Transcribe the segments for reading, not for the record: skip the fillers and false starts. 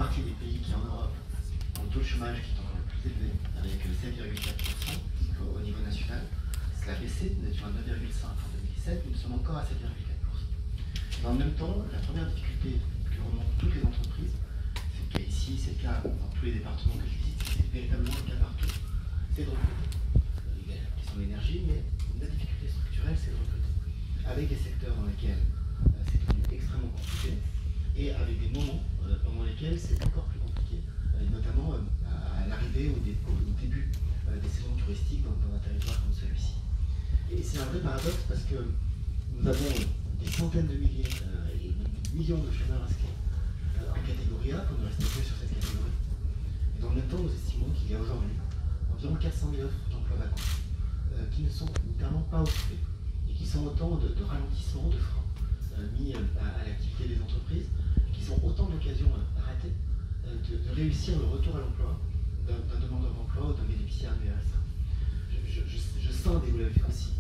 partie des pays qui en Europe ont le taux de chômage qui est encore le plus élevé, avec 7,4% au niveau national. Cela a baissé, nous étions à 9,5 en 2017, nous sommes encore à 7,4%. Dans le même temps, la première difficulté que remontent toutes les entreprises, c'est le cas ici, c'est le cas dans tous les départements que je visite, c'est véritablement le cas partout, c'est de recruter. Il y a la question de l'énergie, mais la difficulté structurelle, c'est de recruter. Avec des secteurs dans lesquels c'est devenu extrêmement compliqué, et avec des moments pendant lesquels c'est encore plus compliqué, notamment à l'arrivée au début des saisons touristiques dans un territoire comme celui-ci. Et c'est un vrai paradoxe parce que nous avons des centaines de milliers et des millions de chômeurs inscrits en catégorie A, pour ne rester que sur cette catégorie. Et dans le même temps, nous estimons qu'il y a aujourd'hui environ 400 000 offres d'emploi vacants qui ne sont littéralement pas occupées et qui sont autant de ralentissements, de freins mis à l'activité des entreprises, qui sont autant d'occasions ratées de réussir le retour à l'emploi d'un demandeur d'emploi ou d'un bénéficiaire du RSA. Je scinde, et vous l'avez fait aussi,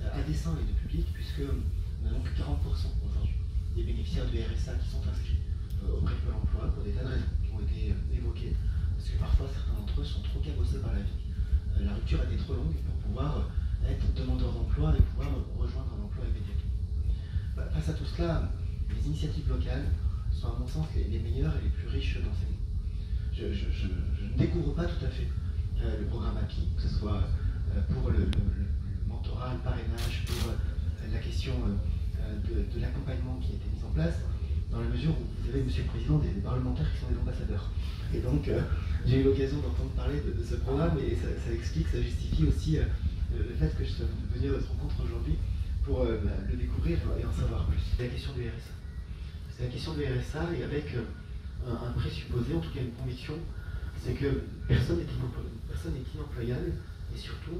à dessein les deux publics, puisque nous n'avons que 40% aujourd'hui des bénéficiaires du RSA qui sont inscrits auprès de Pôle emploi pour des tas de raisons qui ont été évoquées, parce que parfois certains d'entre eux sont trop cabossés par la vie. La rupture a été trop longue pour pouvoir être demandeur d'emploi et pouvoir rejoindre un emploi immédiatement. Face à tout cela, les initiatives locales sont à mon sens les meilleures et les plus riches d'enseignement. Je ne découvre pas tout à fait le programme API, que ce soit pour le mentorat, le parrainage, pour la question de l'accompagnement qui a été mis en place, dans la mesure où vous avez, Monsieur le Président, des parlementaires qui sont des ambassadeurs. Et donc, j'ai eu l'occasion d'entendre parler de ce programme et ça explique, ça justifie aussi le fait que je sois venu à votre rencontre aujourd'hui pour le découvrir et en savoir plus. C'est la question du RSA. C'est la question du RSA et avec un présupposé, en tout cas une conviction, c'est que personne n'est inemployable et surtout,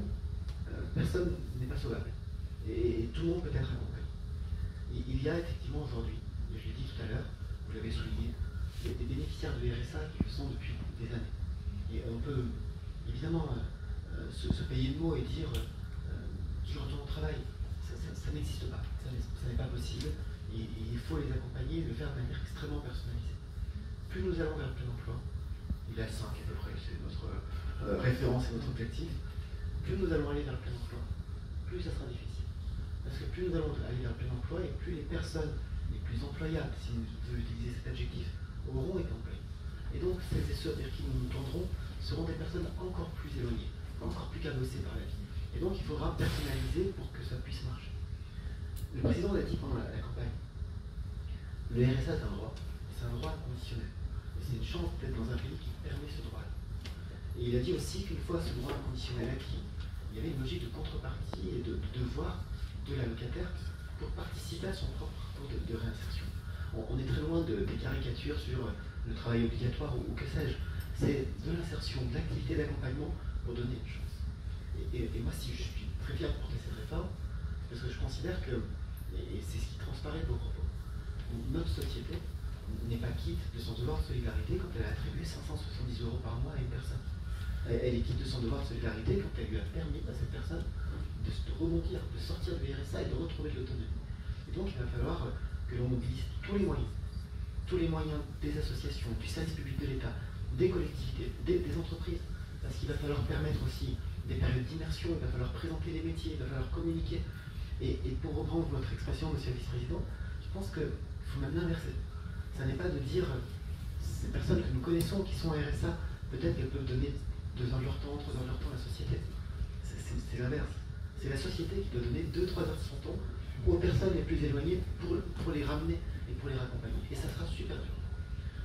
personne n'est pas sauvable. Et tout le monde peut être accompagné. Il y a effectivement aujourd'hui, et je l'ai dit tout à l'heure, vous l'avez souligné, des bénéficiaires de RSA qui le sont depuis des années. Et on peut évidemment se payer de mots et dire je retourne au travail. Ça n'existe pas, ça n'est pas possible. Et il faut les accompagner et le faire de manière extrêmement personnalisée. Plus nous allons vers le plein emploi, il y a 5 à peu près, c'est notre référence et notre objectif, plus nous allons aller vers le plein emploi, plus ça sera difficile. Parce que plus nous allons aller vers le plein emploi et plus les personnes les plus employables, si nous devons utiliser cet adjectif, auront été employées. Et donc celles et ceux vers qui nous nous tendrons seront des personnes encore plus éloignées, encore plus cabossées par la vie. Et donc il faudra personnaliser pour que ça puisse marcher. Le président l'a dit pendant la campagne. Le RSA est un droit inconditionnel. Et c'est une chance d'être dans un pays qui permet ce droit-là. Et il a dit aussi qu'une fois ce droit inconditionnel acquis, il y avait une logique de contrepartie et de devoir de l'allocataire pour participer à son propre parcours de réinsertion. On est très loin des caricatures sur le travail obligatoire ou que sais-je. C'est de l'insertion, de l'activité d'accompagnement pour donner une chance. Et moi, si je suis très fier de porter cette réforme, parce que je considère que, et c'est ce qui transparaît de vos propos, notre société n'est pas quitte de son devoir de solidarité quand elle a attribué 570 € par mois à une personne. Elle est quitte de son devoir de solidarité quand elle lui a permis à cette personne de rebondir, de sortir du RSA et de retrouver de l'autonomie. Et donc il va falloir que l'on mobilise tous les moyens des associations, du service public de l'État, des collectivités, des entreprises, parce qu'il va falloir permettre aussi des périodes d'immersion, il va falloir présenter les métiers, il va falloir communiquer. Et pour reprendre votre expression, Monsieur le Vice-président, je pense qu'il faut même l'inverser. Ça n'est pas de dire ces personnes que nous connaissons qui sont RSA, peut-être qu'elles peuvent donner 2 heures de leur temps, 3 heures de leur temps à la société. C'est l'inverse. C'est la société qui doit donner 2-3 heures de son temps aux personnes les plus éloignées pour les ramener et pour les raccompagner. Et ça sera super dur.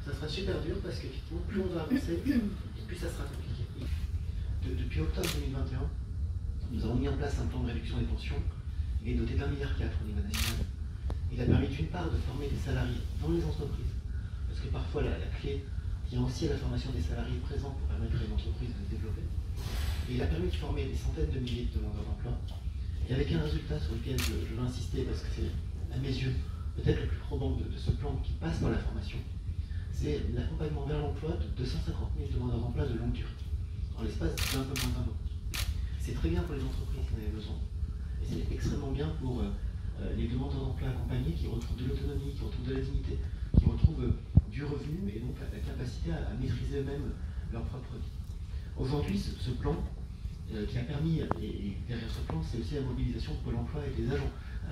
Ça sera super dur parce qu'effectivement, plus on va avancer, et plus ça sera compliqué. Depuis octobre 2021, nous avons mis en place un plan de réduction des pensions. Il est doté d'1,4 milliard au niveau national. Il a permis d'une part de former des salariés dans les entreprises, parce que parfois la clé tient aussi à la formation des salariés présents pour permettre à une entreprise de se développer. Et il a permis de former des centaines de milliers de demandeurs d'emploi, et avec un résultat sur lequel je veux insister, parce que c'est, à mes yeux, peut-être le plus probant de ce plan qui passe par la formation, c'est l'accompagnement vers l'emploi de 250 000 demandeurs d'emploi de longue durée, en l'espace d'un peu moins d'un an. C'est très bien pour les entreprises qui en avaient besoin, et c'est extrêmement bien pour les demandeurs d'emploi accompagnés qui retrouvent de l'autonomie, qui retrouvent de la dignité, qui retrouvent du revenu et donc la capacité à maîtriser eux-mêmes leur propre vie. Aujourd'hui, ce plan qui a permis, et derrière ce plan, c'est aussi la mobilisation de Pôle emploi et des agents.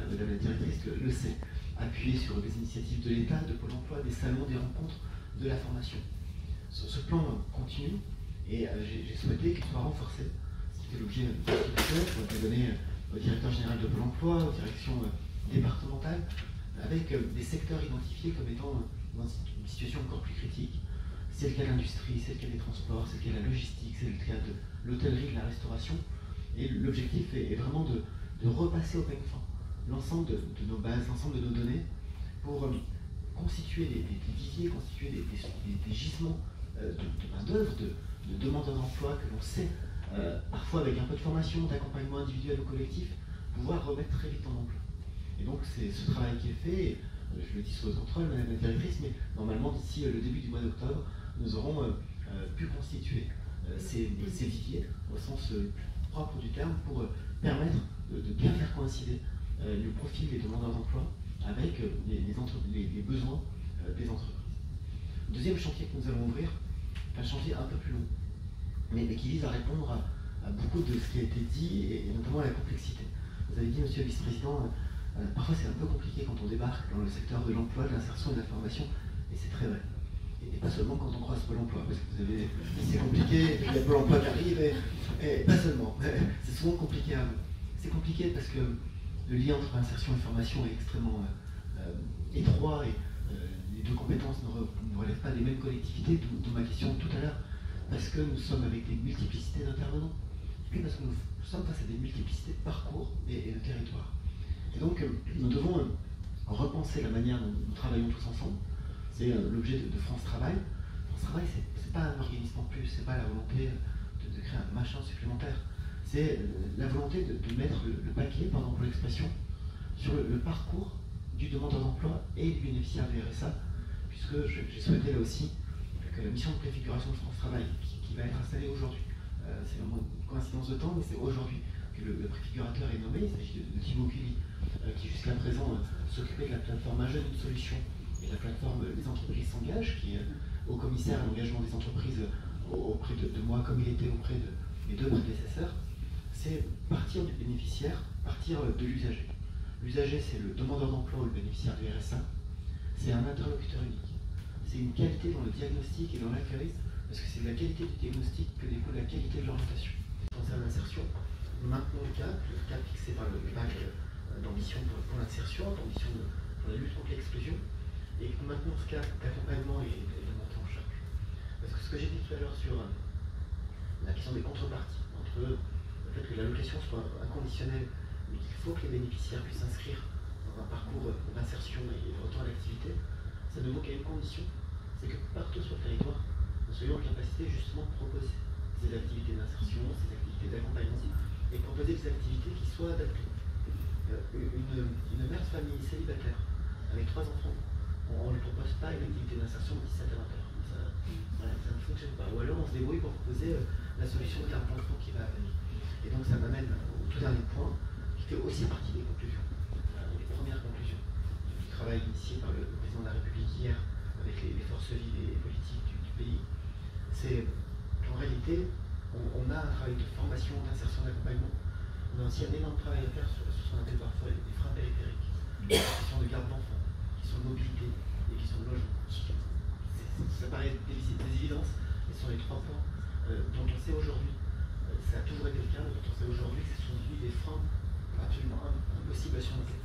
Madame la directrice le sait, appuyé sur des initiatives de l'État, de Pôle emploi, des salons, des rencontres, de la formation. Ce plan continue et j'ai souhaité qu'il soit renforcé, ce qui fait l'objet d'une discussion qui a été donnée au directeur général de Pôle emploi, aux directions départementales, avec des secteurs identifiés comme étant dans une situation encore plus critique. C'est le cas de l'industrie, c'est le cas des transports, c'est le cas de la logistique, c'est le cas de l'hôtellerie, de la restauration. Et l'objectif est vraiment de repasser au peigne fin l'ensemble de nos bases, l'ensemble de nos données, pour constituer des viviers, constituer des gisements de main-d'œuvre, de demandeurs d'emploi que l'on sait, parfois avec un peu de formation, d'accompagnement individuel ou collectif, pouvoir remettre très vite en emploi. Et donc c'est ce travail qui est fait, et, je le dis sous votre contrôle, Madame la directrice, mais normalement d'ici le début du mois d'octobre, nous aurons pu constituer ces viviers au sens propre du terme pour permettre de bien faire coïncider le profil des demandeurs d'emploi avec les besoins des entreprises. Deuxième chantier que nous allons ouvrir, un chantier un peu plus long, mais qui vise à répondre à beaucoup de ce qui a été dit, et notamment à la complexité. Vous avez dit, Monsieur le Vice-président, parfois c'est un peu compliqué quand on débarque dans le secteur de l'emploi, de l'insertion et de la formation, et c'est très vrai. Et pas seulement quand on croise Pôle emploi, parce que vous avez, c'est compliqué, et puis il y a Pôle emploi qui arrive, et pas seulement. C'est souvent compliqué à vous. C'est compliqué parce que le lien entre insertion et formation est extrêmement étroit, et les deux compétences ne relèvent pas des mêmes collectivités, d'où ma question tout à l'heure, parce que nous sommes avec des multiplicités d'intervenants, et puis parce que nous sommes face à des multiplicités de parcours et de territoires. Et donc, nous devons repenser la manière dont nous travaillons tous ensemble. C'est l'objet de France Travail. France Travail, c'est pas un organisme en plus, c'est pas la volonté de créer un machin supplémentaire. C'est la volonté de mettre le paquet, pardon pour l'expression, sur le parcours du demandeur d'emploi et du bénéficiaire du RSA, puisque j'ai souhaité là aussi que la mission de préfiguration de France Travail, qui va être installée aujourd'hui, c'est vraiment une coïncidence de temps, mais c'est aujourd'hui que le préfigurateur est nommé. Il s'agit de Thibaut Cully, qui jusqu'à présent s'occupait de la plateforme Un jeune, une solution, et la plateforme Les entreprises s'engagent, qui est au commissaire à l'engagement des entreprises auprès de moi, comme il était auprès de mes deux prédécesseurs. C'est partir du bénéficiaire, partir de l'usager. L'usager, c'est le demandeur d'emploi ou le bénéficiaire du RSA. C'est un interlocuteur unique. C'est une qualité dans le diagnostic et dans l'accueil, parce que c'est de la qualité du diagnostic que découle la qualité de l'orientation. Concernant l'insertion, nous maintenons le cap fixé par le pacte d'ambition pour l'insertion, d'ambition pour la lutte contre l'exclusion, et nous maintenons ce cap d'accompagnement et de montée en charge. Parce que ce que j'ai dit tout à l'heure sur la question des contreparties, entre le fait que l'allocation soit inconditionnelle, mais qu'il faut que les bénéficiaires puissent s'inscrire dans un parcours d'insertion et de retour à l'activité, ça ne vaut qu'à une condition, c'est que partout sur le territoire, nous soyons en capacité justement de proposer ces activités d'insertion, ces activités d'accompagnement, et proposer des activités qui soient adaptées. Une mère de famille célibataire avec 3 enfants, on ne lui propose pas une activité d'insertion de 17 à 20 heures. Ça ne fonctionne pas. Ou alors on se débrouille pour proposer la solution de garde d'enfant qui va venir. Et donc ça m'amène au tout dernier point, qui fait aussi partie des conclusions, les premières conclusions du travail initié par le président de la République hier avec les forces vives et politiques du pays. C'est qu'en réalité, on a un travail de formation, d'insertion, d'accompagnement. On a aussi un énorme travail à faire sur ce qu'on appelle parfois des freins périphériques, des questions de garde d'enfants, qui sont de mobilité et qui sont de logement. Ça paraît des évidences, mais ce sont les 3 points dont on sait aujourd'hui, ça a toujours été le cas, dont on sait aujourd'hui que ce sont des freins absolument impossibles à surmonter.